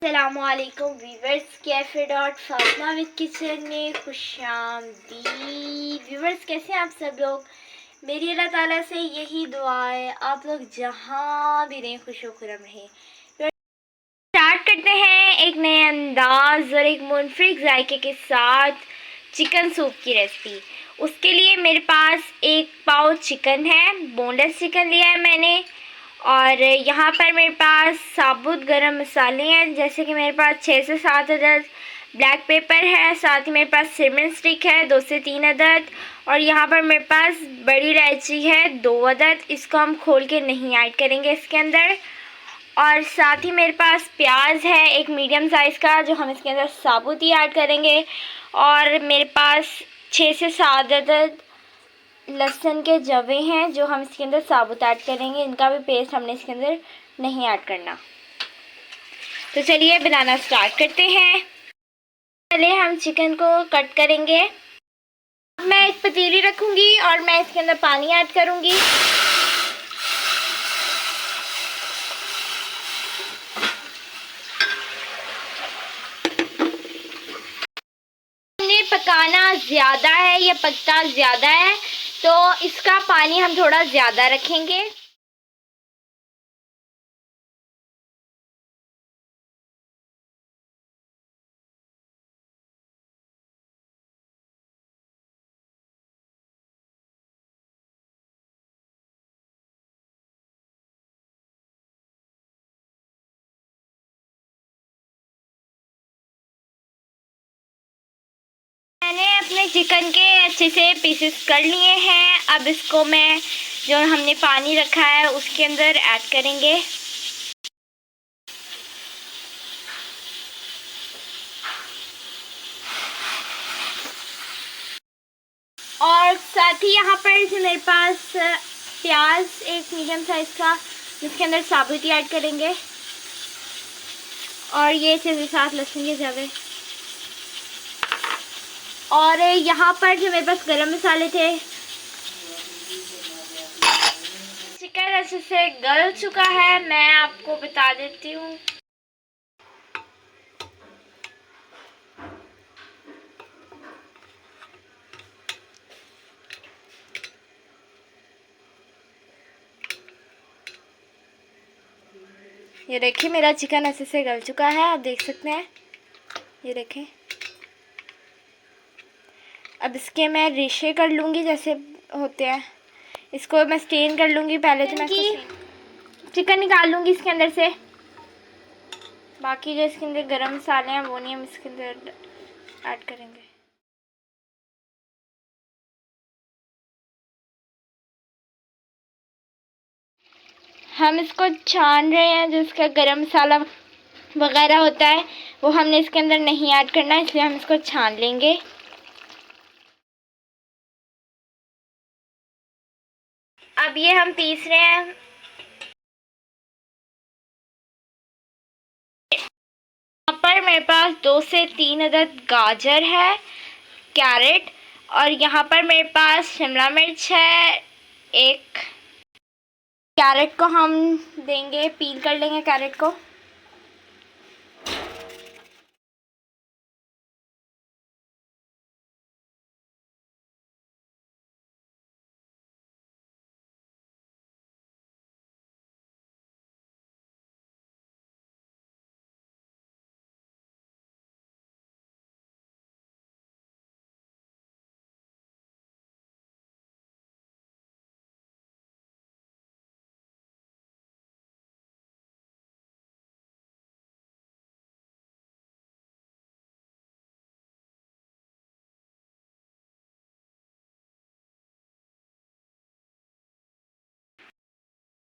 अस्सलामुअलैकुम viewers, cafe dot Fatima with kitchen में खुशामदीद। वीवर्स, कैसे हैं आप सब लोग? मेरी अल्लाह ताला से यही दुआ है आप लोग जहाँ भी रहें खुश व खुर्रम रहें। स्टार्ट करते हैं एक नए अंदाज और एक मुनफरिद जायके के साथ चिकन सूप की रेसिपी। उसके लिए मेरे पास एक पाव चिकन है, बोनलेस चिकन लिया है मैंने। और यहाँ पर मेरे पास साबुत गरम मसाले हैं, जैसे कि मेरे पास 6 से 7 अदद ब्लैक पेपर है। साथ ही मेरे पास सिमरन स्टिक है 2 से 3 अदद। और यहाँ पर मेरे पास बड़ी इलायची है 2 अदद। इसको हम खोल के नहीं ऐड करेंगे इसके अंदर। और साथ ही मेरे पास प्याज है एक मीडियम साइज़ का, जो हम इसके अंदर साबुत ही ऐड करेंगे। और मेरे पास 6 से 7 अदद लहसुन के जवे हैं, जो हम इसके अंदर साबुत ऐड करेंगे। इनका भी पेस्ट हमने इसके अंदर नहीं ऐड करना। तो चलिए बनाना स्टार्ट करते हैं। पहले हम चिकन को कट करेंगे। मैं एक पतीली रखूँगी और मैं इसके अंदर पानी ऐड करूँगी। हमने पकाना ज़्यादा है या पकता ज़्यादा है, तो इसका पानी हम थोड़ा ज़्यादा रखेंगे। मैंने अपने चिकन के अच्छे से पीसेस कर लिए हैं। अब इसको मैं जो हमने पानी रखा है उसके अंदर ऐड करेंगे। और साथ ही यहाँ पर जो मेरे पास प्याज एक मीडियम साइज़ का, जिसके अंदर साबुत ही ऐड करेंगे। और ये 6 से 7 लहसुन के जवे। और यहाँ पर जो मेरे पास गरम मसाले थे। चिकन अच्छे से गल चुका है, मैं आपको बता देती हूँ। ये देखिए मेरा चिकन अच्छे से गल चुका है, आप देख सकते हैं। ये देखें। अब इसके मैं रेशे कर लूँगी जैसे होते हैं। इसको मैं स्टेन कर लूँगी। पहले तो मैं चिकन निकाल लूँगी इसके अंदर से। बाकी जो इसके अंदर गरम मसाले हैं वो नहीं हम इसके अंदर ऐड करेंगे। हम इसको छान रहे हैं। जो इसका गरम मसाला वगैरह होता है वो हमने इसके अंदर नहीं ऐड करना, इसलिए हम इसको छान लेंगे। अब ये हम पीस रहे हैं। यहाँ पर मेरे पास 2 से 3 अदद गाजर है, कैरेट। और यहाँ पर मेरे पास शिमला मिर्च है एक। कैरेट को हम देंगे, पील कर लेंगे कैरेट को।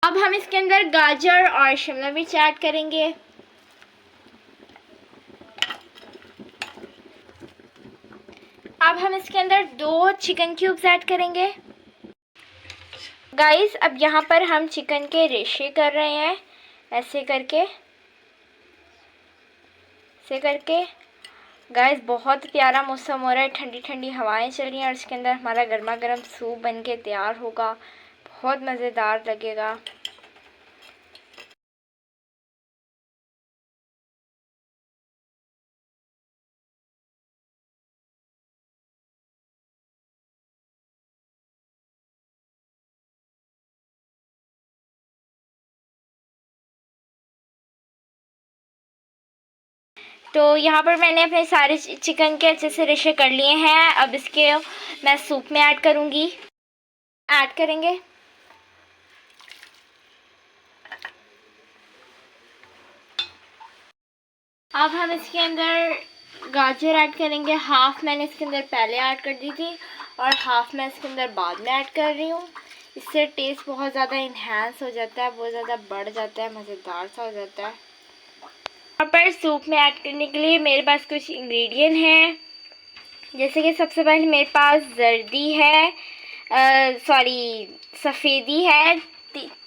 अब हम इसके अंदर गाजर और शिमला मिर्च ऐड करेंगे। अब हम इसके अंदर 2 चिकन क्यूब्स ऐड करेंगे। गाइस, अब यहाँ पर हम चिकन के रेशे कर रहे हैं, ऐसे करके गाइस बहुत प्यारा मौसम हो रहा है, ठंडी ठंडी हवाएं चल रही हैं। और इसके अंदर हमारा गर्मा गर्म सूप बन के तैयार होगा, बहुत मज़ेदार लगेगा। तो यहाँ पर मैंने अपने सारे चिकन के अच्छे से रिश्ते कर लिए हैं। अब इसके मैं सूप में ऐड करूँगी, ऐड करेंगे। अब हम इसके अंदर गाजर ऐड करेंगे। हाफ़ मैंने इसके अंदर पहले ऐड कर दी थी और हाफ़ मैं इसके अंदर बाद में ऐड कर रही हूँ। इससे टेस्ट बहुत ज़्यादा इन्हेंस हो जाता है, बहुत ज़्यादा बढ़ जाता है, मज़ेदार सा हो जाता है। यहाँ पर सूप में ऐड करने के लिए मेरे पास कुछ इंग्रेडिएंट हैं, जैसे कि सबसे पहले मेरे पास जर्दी है, सफ़ेदी है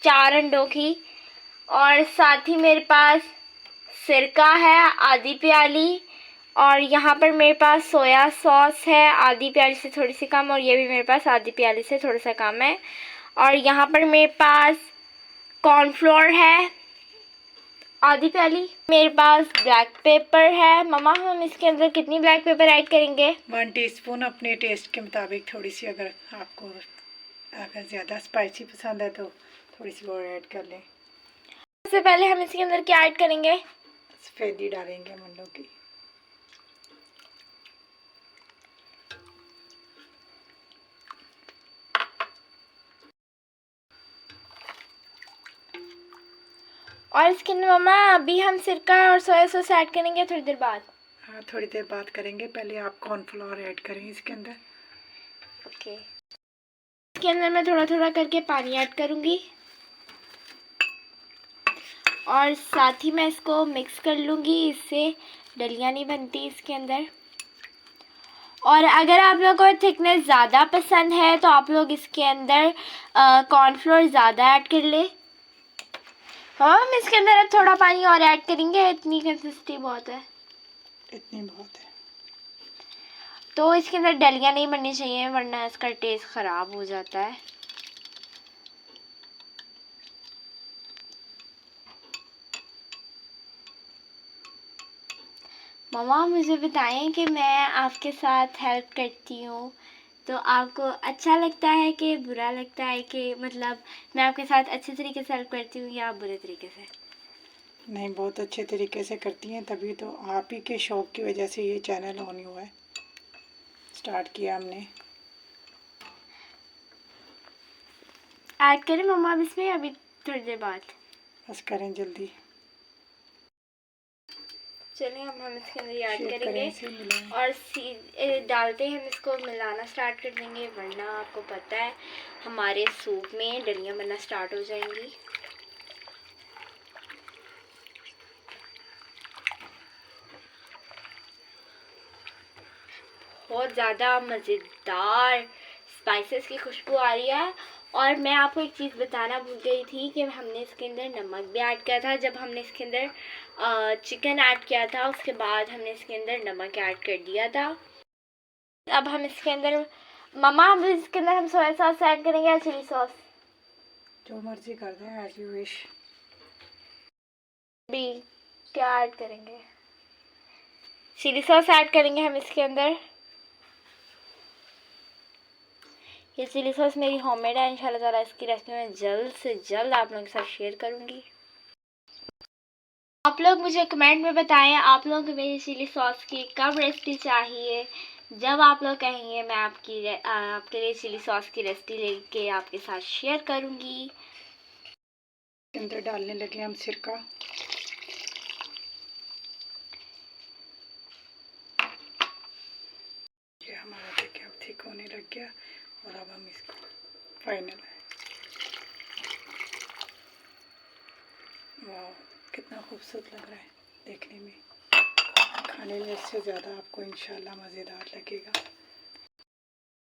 4 अंडों की, और साथ ही मेरे पास सिरका है आधी प्याली, और यहाँ पर मेरे पास सोया सॉस है आधी प्याली से थोड़ी सी कम, और ये भी मेरे पास आधी प्याली से थोड़ा सा कम है। और यहाँ पर मेरे पास कॉर्नफ्लोर है आधी प्याली। मेरे पास ब्लैक पेपर है। मम्मा हम इसके अंदर कितनी ब्लैक पेपर ऐड करेंगे? 1 टीस्पून अपने टेस्ट के मुताबिक, थोड़ी सी अगर आपको ज़्यादा स्पाइसी पसंद है तो थोड़ी सी और ऐड कर लें। सबसे पहले हम इसके अंदर क्या ऐड करेंगे? सफ़ेदी डालेंगे हम लोग की। और इसके अंदर मम्मा अभी हम सिरका और सोया सॉस ऐड करेंगे थोड़ी देर बाद? हाँ, थोड़ी देर बाद करेंगे। पहले आप कॉर्नफ्लोर ऐड करें इसके अंदर। ओके। इसके अंदर मैं थोड़ा थोड़ा करके पानी ऐड करूँगी और साथ ही मैं इसको मिक्स कर लूँगी, इससे डलियाँ नहीं बनती इसके अंदर। और अगर आप लोगों को थिकनेस ज़्यादा पसंद है तो आप लोग इसके अंदर कॉर्नफ्लोर ज़्यादा ऐड कर ले। हम इसके अंदर अब थोड़ा पानी और ऐड करेंगे, इतनी कंसिस्टेंसी बहुत है, इतनी बहुत है। तो इसके अंदर डलियाँ नहीं बननी चाहिए वरना इसका टेस्ट ख़राब हो जाता है। मम्मा मुझे बताएं कि मैं आपके साथ हेल्प करती हूँ तो आपको अच्छा लगता है कि बुरा लगता है, कि मतलब मैं आपके साथ अच्छे तरीके से हेल्प करती हूँ या बुरे तरीके से? नहीं, बहुत अच्छे तरीके से करती हैं, तभी तो आप ही के शौक़ की वजह से ये चैनल ऑन हुआ है, स्टार्ट किया हमने। ऐड करें मम्मा अब इसमें अभी थोड़ी देर बाद? बस करें जल्दी। चलिए हम इसके अंदर ऐड शेयर करेंगे करें और डालते ही हम इसको मिलाना स्टार्ट कर देंगे, वरना आपको पता है हमारे सूप में डलियाँ बनना स्टार्ट हो जाएंगी। बहुत ज़्यादा मज़ेदार स्पाइसेस की खुशबू आ रही है। और मैं आपको एक चीज़ बताना भूल गई थी कि हमने इसके अंदर नमक भी ऐड किया था। जब हमने इसके अंदर चिकन ऐड किया था उसके बाद हमने इसके अंदर नमक ऐड कर दिया था। अब हम इसके अंदर मम्मा अब इसके अंदर हम सोया सॉस ऐड करेंगे या चिली सॉस? जो मर्जी कर दें, एज यू विश। भी क्या ऐड करेंगे? चिली सॉस ऐड करेंगे हम इसके अंदर। ये चिली सॉस मेरी होममेड है, इंशाल्लाह ताला इसकी रेसिपी मैं जल्द से जल्द आप लोगों के साथ शेयर करूँगी। आप लोग मुझे कमेंट में बताएं आप लोगों को मेरी चिली सॉस की कब रेसिपी चाहिए। जब आप लोग कहेंगे मैं आपके लिए चिली सॉस की रेसिपी लेके आपके साथ शेयर करूँगी। अंदर डालने लगे हम सिरका। ये हमारा देखिए अब थिक होने लग गया और अब हम इसको फाइनल है। वाह, कितना खूबसूरत लग रहा है देखने में। खाने में इससे ज़्यादा आपको इंशाल्लाह मज़ेदार लगेगा।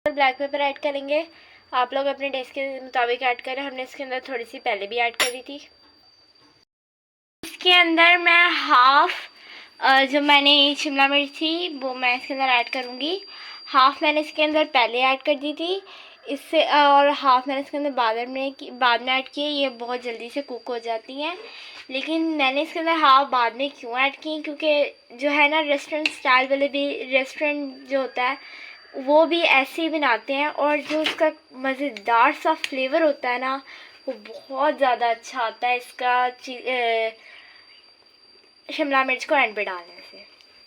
ब्लैक पेपर ऐड करेंगे, आप लोग अपने टेस्ट के मुताबिक ऐड करें। हमने इसके अंदर थोड़ी सी पहले भी ऐड करी थी। इसके अंदर मैं हाफ़ जो मैंने शिमला मिर्च थी वो मैं इसके अंदर ऐड करूँगी। हाफ़ मैंने इसके अंदर पहले ऐड कर दी थी इससे, और हाफ़ मैंने इसके अंदर बाद में ऐड किए। ये बहुत जल्दी से कुक हो जाती हैं, लेकिन मैंने इसके अंदर हाफ़ बाद में क्यों ऐड की, क्योंकि जो है ना रेस्टोरेंट स्टाइल वाले भी, रेस्टोरेंट जो होता है वो भी ऐसे ही बनाते हैं और जो उसका मज़ेदार सा फ्लेवर होता है ना वो बहुत ज़्यादा अच्छा आता है इसका शिमला मिर्च को एंड पे डालने से।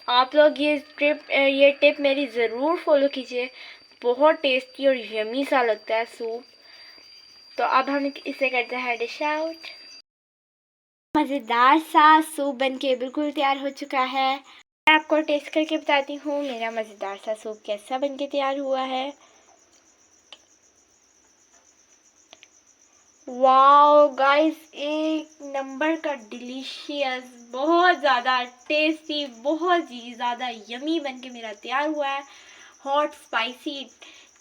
आप लोग ये टिप मेरी ज़रूर फॉलो कीजिए, बहुत टेस्टी और यमी सा लगता है सूप। तो अब हम इसे करते हैं डिश आउट। मज़ेदार सा सूप बनके बिल्कुल तैयार हो चुका है। मैं आपको टेस्ट करके बताती हूँ मेरा मज़ेदार सा सूप कैसा बनके तैयार हुआ है। वाओ गाइस, एक नंबर का डिलीशियस, बहुत ज़्यादा टेस्टी, बहुत ही ज़्यादा यमी बनके मेरा तैयार हुआ है। हॉट स्पाइसी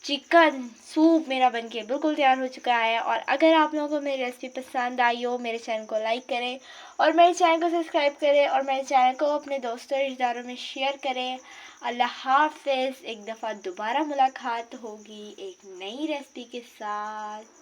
चिकन सूप मेरा बनके बिल्कुल तैयार हो चुका है। और अगर आप लोगों को मेरी रेसिपी पसंद आई हो, मेरे चैनल को लाइक करें और मेरे चैनल को सब्सक्राइब करें और मेरे चैनल को अपने दोस्तों और रिश्तेदारों में शेयर करें। अल्लाह हाफ़िज़। एक दफ़ा दोबारा मुलाकात होगी एक नई रेसिपी के साथ।